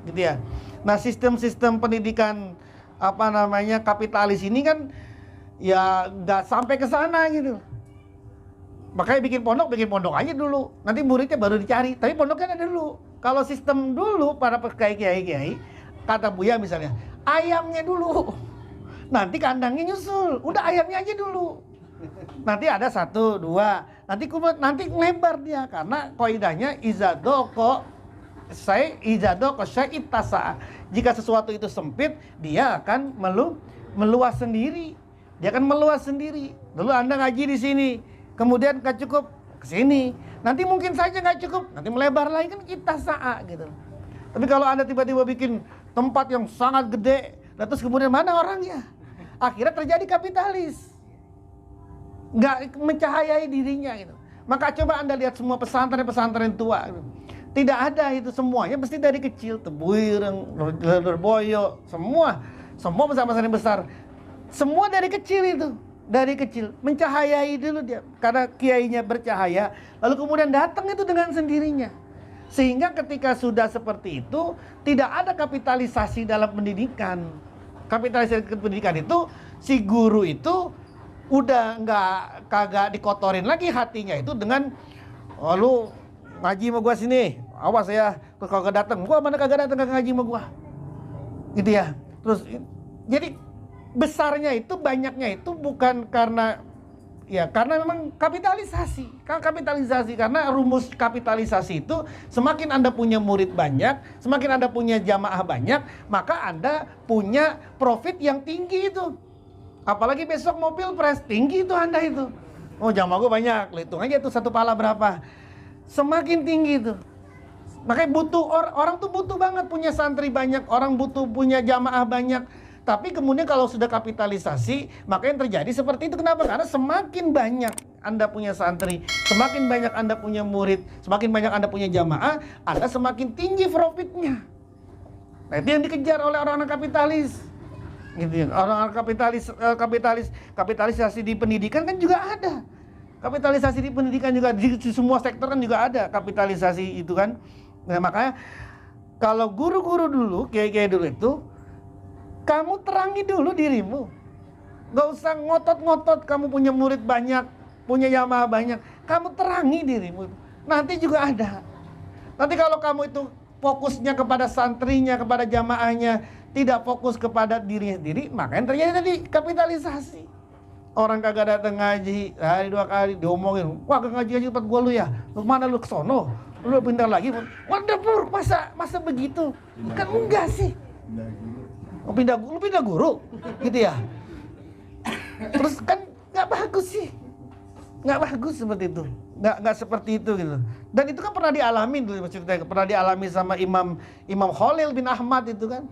gitu ya. Nah, sistem-sistem pendidikan kapitalis ini kan ya nggak sampai ke sana gitu. Makanya bikin pondok aja dulu. Nanti muridnya baru dicari. Tapi pondoknya ada dulu. Kalau sistem dulu para kiai-kiai, kata Buya misalnya, ayamnya dulu. Nanti kandangnya nyusul. Udah ayamnya aja dulu. Nanti ada 1, 2. Nanti lebar dia. Karena kaidahnya izadoko syai'itasa. Jika sesuatu itu sempit, dia akan meluas sendiri. Dia akan meluas sendiri. Dulu Anda ngaji di sini, kemudian nggak cukup ke sini, nanti mungkin saja nggak cukup, nanti melebar lagi, kan kita gitu. Tapi kalau Anda tiba-tiba bikin tempat yang sangat gede, terus kemudian mana orangnya? Akhirnya terjadi kapitalis, nggak mencahayai dirinya gitu. Maka coba Anda lihat semua pesantren tua gitu. Tidak ada itu, semuanya mesti dari kecil, Tebuireng, Lirboyo, semua pesantren besar, semua dari kecil itu. Dari kecil, mencahayai dulu dia. Karena kiainya bercahaya, lalu kemudian datang itu dengan sendirinya. Sehingga ketika sudah seperti itu, tidak ada kapitalisasi dalam pendidikan. Kapitalisasi pendidikan itu, si guru itu udah kagak dikotorin lagi hatinya itu dengan, oh, lu ngaji sama gua sini, awas ya, kalau kagak datang, gua mana kagak datang ngaji sama gua. Gitu ya. Terus, jadi besarnya itu, banyaknya itu bukan karena memang kapitalisasi, karena rumus kapitalisasi itu semakin Anda punya murid banyak, semakin Anda punya jamaah banyak, maka Anda punya profit yang tinggi itu. Apalagi besok mau pilpres, tinggi itu Anda itu. Oh, jamaah gue banyak, hitung aja tuh satu pala berapa. Semakin tinggi itu. Makanya orang tuh butuh banget punya santri banyak, orang butuh punya jamaah banyak. Tapi kemudian kalau sudah kapitalisasi, maka yang terjadi seperti itu. Kenapa? Karena semakin banyak Anda punya santri, semakin banyak Anda punya murid, semakin banyak Anda punya jamaah, Anda semakin tinggi profitnya. Nah, itu yang dikejar oleh orang-orang kapitalis. Gitu ya. Orang-orang kapitalisasi di pendidikan kan juga ada. Kapitalisasi di pendidikan juga, di semua sektor kan juga ada kapitalisasi itu kan. Nah, makanya kalau guru-guru dulu, kiai-kiai dulu itu, kamu terangi dulu dirimu. Gak usah ngotot-ngotot kamu punya murid banyak, punya jamaah banyak. Kamu terangi dirimu. Nanti juga ada. Nanti kalau kamu itu fokusnya kepada santrinya, kepada jamaahnya, tidak fokus kepada dirinya sendiri, maka yang terjadi tadi kapitalisasi. Orang kagak datang ngaji, hari 2 kali diomongin, wah kagak ngaji tempat gua lu ya. Lu mana lu kesono? Lu pindah lagi. Waduh Pur, masa begitu? Kan enggak sih. Lu pindah guru gitu ya. Terus kan nggak bagus sih, nggak bagus seperti itu, nggak seperti itu gitu. Dan itu kan pernah dialami dulu, maksudnya pernah dialami sama Imam Khalil bin Ahmad itu kan.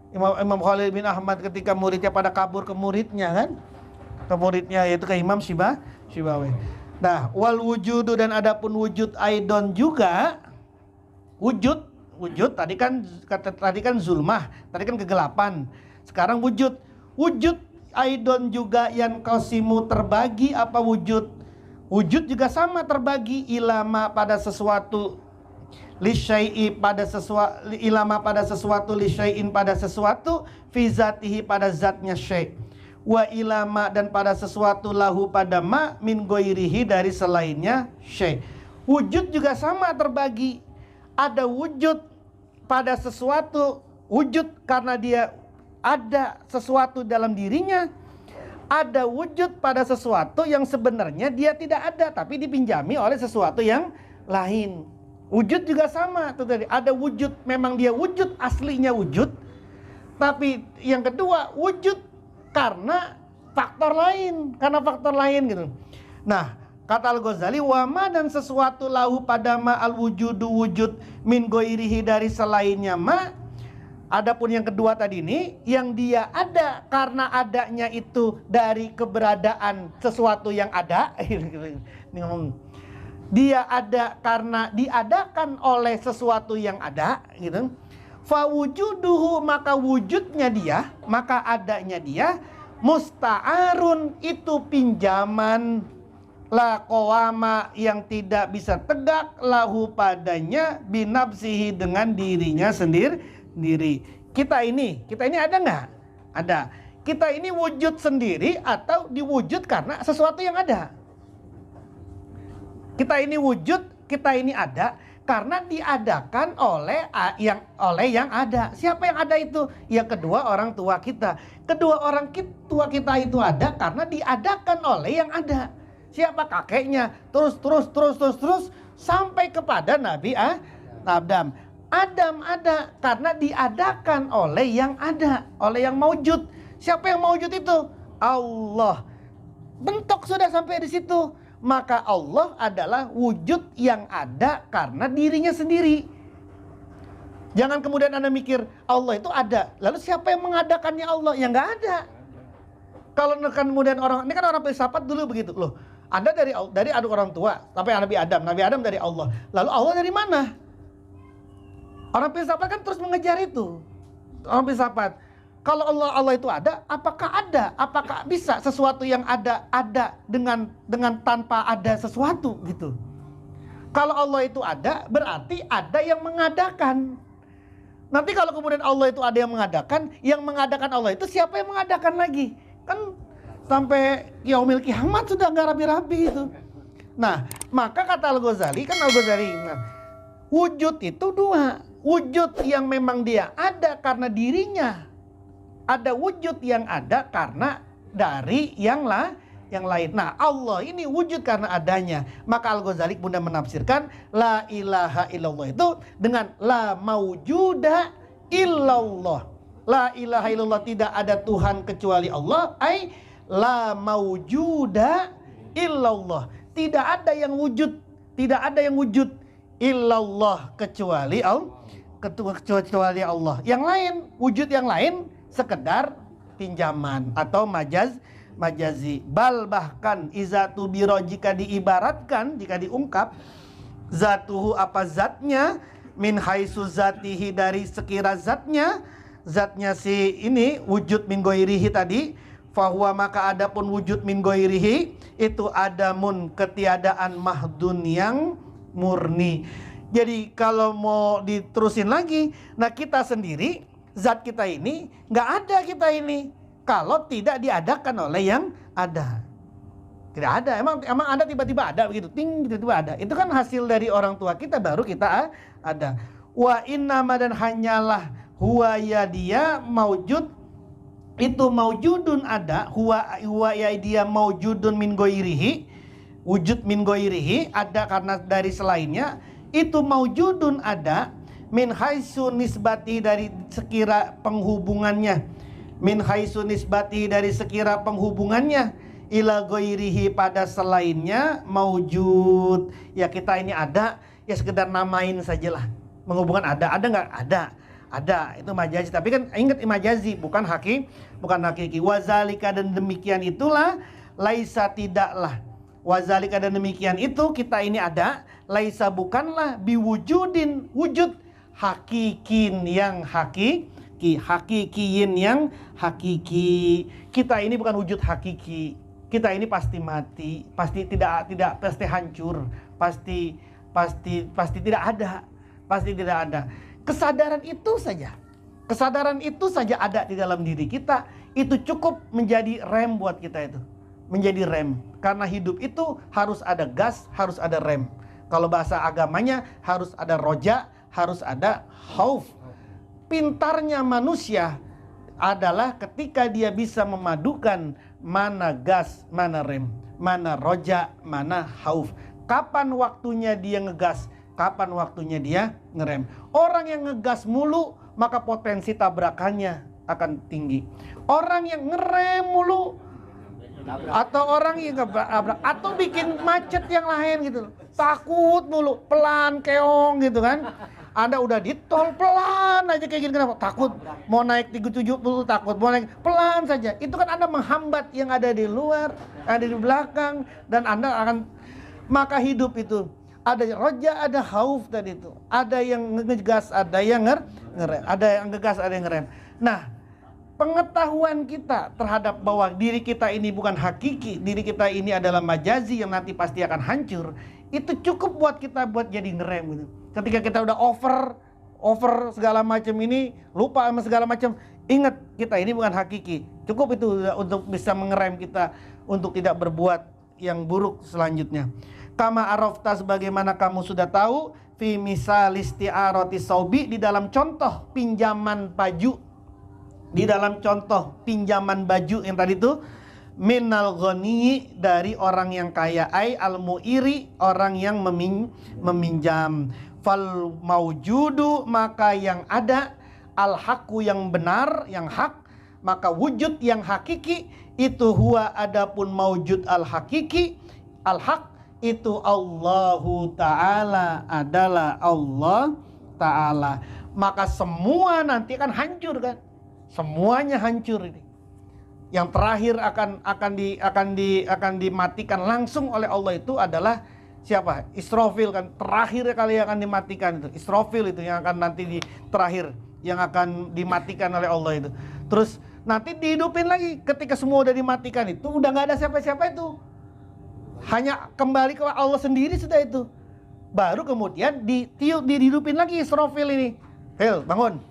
Imam Khalil bin Ahmad ketika muridnya pada kabur ke muridnya kan, ke muridnya yaitu ke Imam Syibawi. Nah, wal wujudu, dan adapun wujud aidon juga, wujud tadi kan zulmah, tadi kan kegelapan. Sekarang wujud aidon juga yang qasimu terbagi apa wujud juga sama terbagi, ilama pada sesuatu, lisyai'i pada sesuatu, ilama pada sesuatu, lisyai'in pada sesuatu, fi zatihi pada zatnya syai'. wa ilama dan pada sesuatu lahu pada ma min goirihi dari selainnya syai. Wujud juga sama terbagi. Ada wujud pada sesuatu, wujud karena dia ada sesuatu dalam dirinya. Ada wujud pada sesuatu yang sebenarnya dia tidak ada tapi dipinjami oleh sesuatu yang lain. Wujud juga sama tuh tadi. Ada wujud memang dia wujud, aslinya wujud. Tapi yang kedua wujud karena faktor lain, gitu. Nah, kata Al-Ghazali, wama dan sesuatu lahu pada ma al wujudu wujud min goirihi dari selainnya ma. Adapun yang kedua tadi ini, yang dia ada karena adanya itu dari keberadaan sesuatu yang ada. Ini ngomong, dia ada karena diadakan oleh sesuatu yang ada, gitu. Fawujuduhu, maka wujudnya dia, maka adanya dia, musta'arun, itu pinjaman, la qawama, yang tidak bisa tegak, lahu padanya, binafsihi, dengan dirinya sendiri. Kita ini ada nggak? Ada. Kita ini wujud sendiri atau diwujud karena sesuatu yang ada? Kita ini wujud, kita ini ada karena diadakan oleh yang ada. Siapa yang ada itu? Ya kedua orang tua kita. Kedua orang tua kita itu ada karena diadakan oleh yang ada. Siapa? Kakeknya. Terus sampai kepada Nabi Adam. Adam ada karena diadakan oleh yang ada, oleh yang maujud. Siapa yang maujud itu? Allah. Bentuk sudah sampai di situ. Maka Allah adalah wujud yang ada karena dirinya sendiri. Jangan kemudian Anda mikir Allah itu ada, lalu siapa yang mengadakannya Allah? Ya nggak ada. Kalau kemudian ini kan orang filsafat dulu begitu loh. Anda dari orang tua sampai Nabi Adam dari Allah. Lalu Allah dari mana? Orang filsafat kan terus mengejar itu. Orang filsafat, kalau Allah itu ada, apakah ada? Apakah bisa sesuatu yang ada dengan tanpa ada sesuatu gitu? Kalau Allah itu ada, berarti ada yang mengadakan. Nanti kalau kemudian Allah itu ada yang mengadakan Allah itu siapa yang mengadakan lagi? Kan sampai yaumil kiamat sudah nggak rabi-rabi itu. Nah, maka kata Al-Ghazali, wujud itu dua. Wujud yang memang dia ada karena dirinya. Ada wujud yang ada karena dari yang lain. Nah, Allah ini wujud karena adanya. Maka Al-Ghazali kemudian menafsirkan la ilaha illallah itu dengan la maujuda illallah. La ilaha illallah, tidak ada Tuhan kecuali Allah. Ai la maujuda illallah. Tidak ada yang wujud illallah kecuali Allah. Yang lain, wujud yang lain sekedar pinjaman atau majazi. Bal bahkan izatu biro, jika diibaratkan, jika diungkap, zatuhu apa zatnya, min haisu zatihi dari sekira zatnya si ini wujud min goirihi tadi, fahuwa maka adapun wujud min goirihi itu adamun, ketiadaan mahdun yang murni. Jadi kalau mau diterusin lagi, nah kita sendiri, zat kita ini nggak ada, kita ini kalau tidak diadakan oleh yang ada. Tidak ada. Emang ada tiba-tiba ada begitu, tiba-tiba ada. Itu kan hasil dari orang tua kita, baru kita ada. Wa innama, dan hanyalah huwa ya dia maujud, itu maujudun ada, huwa ya dia maujudun min goirihi, wujud min goirihi ada karena dari selainnya. Itu maujudun ada min haitsu nisbati, dari sekira penghubungannya, min haitsu nisbati dari sekira penghubungannya, ila ghairihi pada selainnya maujud. Ya kita ini ada, ya sekedar namain sajalah. Menghubungkan ada nggak? Ada, itu majazi. Tapi kan ingat majazi, bukan hakiki. Wazalika, dan demikian itulah, laisa tidaklah, wazalika dan demikian itu kita ini ada, laisa bukanlah, biwujudin wujud, hakikin yang hakikiin yang hakiki. Kita ini bukan wujud hakiki. Kita ini pasti mati, pasti tidak pasti hancur, pasti tidak ada, Kesadaran itu saja ada di dalam diri kita. Itu cukup menjadi rem buat kita itu. Menjadi rem. Karena hidup itu harus ada gas, harus ada rem. Kalau bahasa agamanya harus ada roja, harus ada khauf. Pintarnya manusia adalah ketika dia bisa memadukan mana gas, mana rem, mana roja, mana khauf. Kapan waktunya dia ngegas, kapan waktunya dia ngerem. Orang yang ngegas mulu, maka potensi tabrakannya akan tinggi. Orang yang ngerem mulu, atau orang yang ngebrak, atau bikin macet yang lain gitu, takut mulu, pelan keong gitu kan. Anda udah di tol pelan aja kayak gini, kenapa? Takut. Mau naik 370 takut, mau naik pelan saja. Itu kan Anda menghambat yang ada di luar, ada di belakang, dan Anda akan, maka hidup itu ada roja, ada khauf tadi itu. Ada yang ngegas, ada yang ngerem, ada yang ngegas, ada yang ngerem. Nah, pengetahuan kita terhadap bahwa diri kita ini bukan hakiki, diri kita ini adalah majazi yang nanti pasti akan hancur, itu cukup buat kita buat jadi ngerem gitu. Ketika kita udah over segala macam ini, lupa sama segala macam, ingat kita ini bukan hakiki. Cukup itu untuk bisa mengerem kita untuk tidak berbuat yang buruk selanjutnya. Kama arafta, sebagaimana kamu sudah tahu, fi misal isti'arati saubi, di dalam contoh pinjaman baju. Di dalam contoh pinjaman baju yang tadi itu, minal ghani, dari orang yang kaya, ai al mu'iri, orang yang meminjam, fal maujudu, maka yang ada, al haqqu, yang benar, yang hak, maka wujud yang hakiki itu huwa, adapun maujud al hakiki, al haq, itu Allahu Ta'ala, adalah Allah Ta'ala. Maka semua nanti akan hancur kan, semuanya hancur ini. Yang terakhir akan dimatikan langsung oleh Allah itu adalah siapa? Israfil kan, terakhir kali akan dimatikan itu. Israfil itu yang akan nanti di terakhir yang akan dimatikan oleh Allah itu. Terus nanti dihidupin lagi. Ketika semua udah dimatikan itu udah nggak ada siapa-siapa itu. Hanya kembali ke Allah sendiri sudah itu. Baru kemudian dihidupin lagi Israfil ini. Hel, bangun.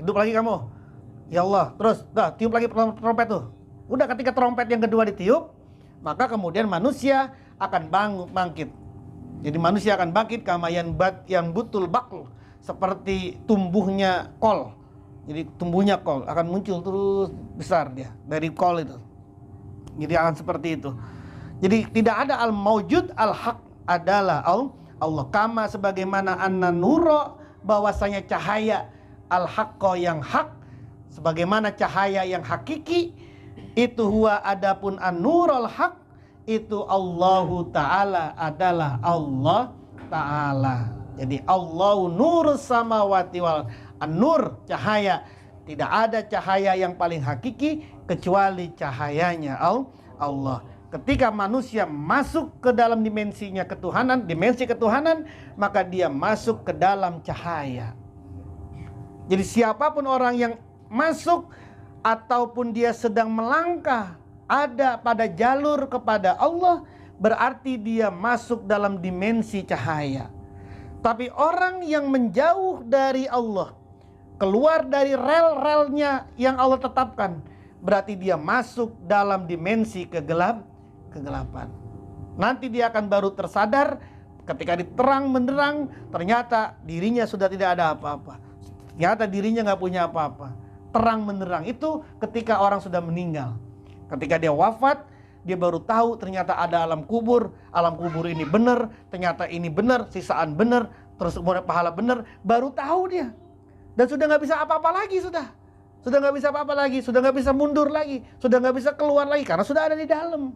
Hidup lagi kamu. Ya Allah, terus dah tiup lagi trompet tuh. Udah ketika trompet yang kedua ditiup, maka kemudian manusia akan bangkit. Jadi manusia akan bangkit kama yang butul bakl, seperti tumbuhnya kol. Jadi tumbuhnya kol akan muncul terus besar dia dari kol itu. Jadi akan seperti itu. Jadi tidak ada al maujud, al haq adalah Allah. Kama sebagaimana anna nuro, bahwasanya cahaya al haqqo, yang hak, sebagaimana cahaya yang hakiki itu huwa, adapun an-nurul haq itu Allahu Ta'ala, adalah Allah Ta'ala. Jadi Allahu nurus samawati wal, an-nur, cahaya. Tidak ada cahaya yang paling hakiki kecuali cahayanya Allah. Ketika manusia masuk ke dalam dimensinya ketuhanan, dimensi ketuhanan, maka dia masuk ke dalam cahaya. Jadi siapapun orang yang masuk ataupun dia sedang melangkah ada pada jalur kepada Allah, berarti dia masuk dalam dimensi cahaya. Tapi orang yang menjauh dari Allah, keluar dari rel-relnya yang Allah tetapkan, berarti dia masuk dalam dimensi kegelapan. Nanti dia akan baru tersadar ketika diterang menderang, ternyata dirinya sudah tidak ada apa-apa. Ternyata dirinya nggak punya apa-apa. Terang menerang itu ketika orang sudah meninggal. Ketika dia wafat, dia baru tahu ternyata ada alam kubur. Alam kubur ini benar, ternyata ini benar, sisaan benar, terus kemudian pahala benar. Baru tahu dia. Dan sudah nggak bisa apa-apa lagi sudah. Sudah nggak bisa apa-apa lagi, sudah nggak bisa mundur lagi, sudah nggak bisa keluar lagi karena sudah ada di dalam.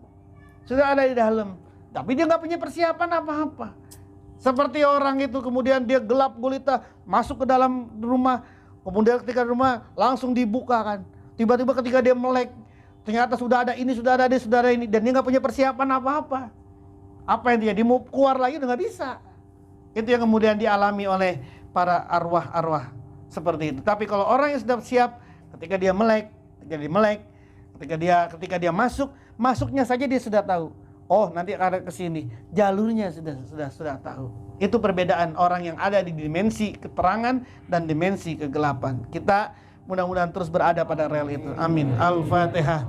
Sudah ada di dalam. Tapi dia nggak punya persiapan apa-apa. Seperti orang itu kemudian dia gelap gulita masuk ke dalam rumah. Kemudian ketika rumah langsung dibuka kan. Tiba-tiba ketika dia melek, ternyata sudah ada ini, sudah ada ini. Dan dia nggak punya persiapan apa-apa. Apa yang dia mau keluar lagi udah nggak bisa. Itu yang kemudian dialami oleh para arwah-arwah seperti itu. Tapi kalau orang yang sudah siap, ketika dia melek, ketika dia masuknya saja dia sudah tahu. Oh, nanti akan ke sini. Jalurnya sudah tahu. Itu perbedaan orang yang ada di dimensi keterangan dan dimensi kegelapan. Kita mudah-mudahan terus berada pada rel itu. Amin. Al-Fatihah.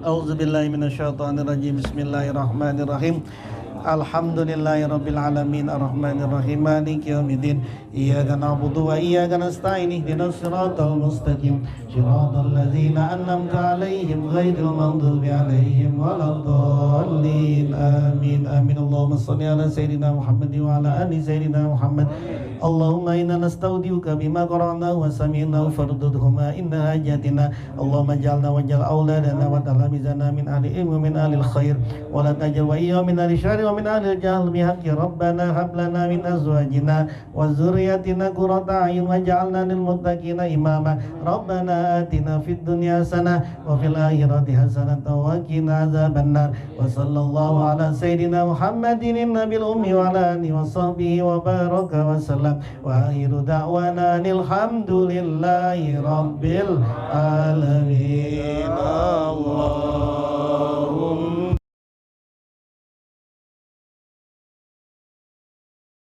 A'udzubillahi minasyaitonirrajim. Bismillahirrahmanirrahim. Alhamdulillahirabbil alamin arrahmanir rahim maliki yaumiddin iyyaka na'budu wa iyyaka nasta'in ihdinas siratal mustaqim siratal ladzina an'amta 'alaihim ghairil maghdubi 'alaihim waladdallin amin amin Allahumma shalli ala sayyidina Muhammad wa ala ali sayyidina Muhammad Allahumma inna nastaudiuka bima qara'na wa sami'na fardudhuma inna hajatina Allahumma ij'alna waj'al auladana wa talamizana min ahli ilmi wa min ahli khair wa la taj'al wa iyya min ahli syarri wa min ahli jahl bihaqqi rabbana hab lana min azwajina wa dzurriyyatina qurrata a'yun waj'alna lil muttaqina imama rabbana atina fid dunya hasanah wa fil akhirati hasanah wa qina adzabannar wa sallallahu ala sayyidina Muhammadin nabil ummi wa ala alihi wa sahbihi wa baraka wa sallam wa akhiru da'wana alhamdulillahi rabbil alamin. Allah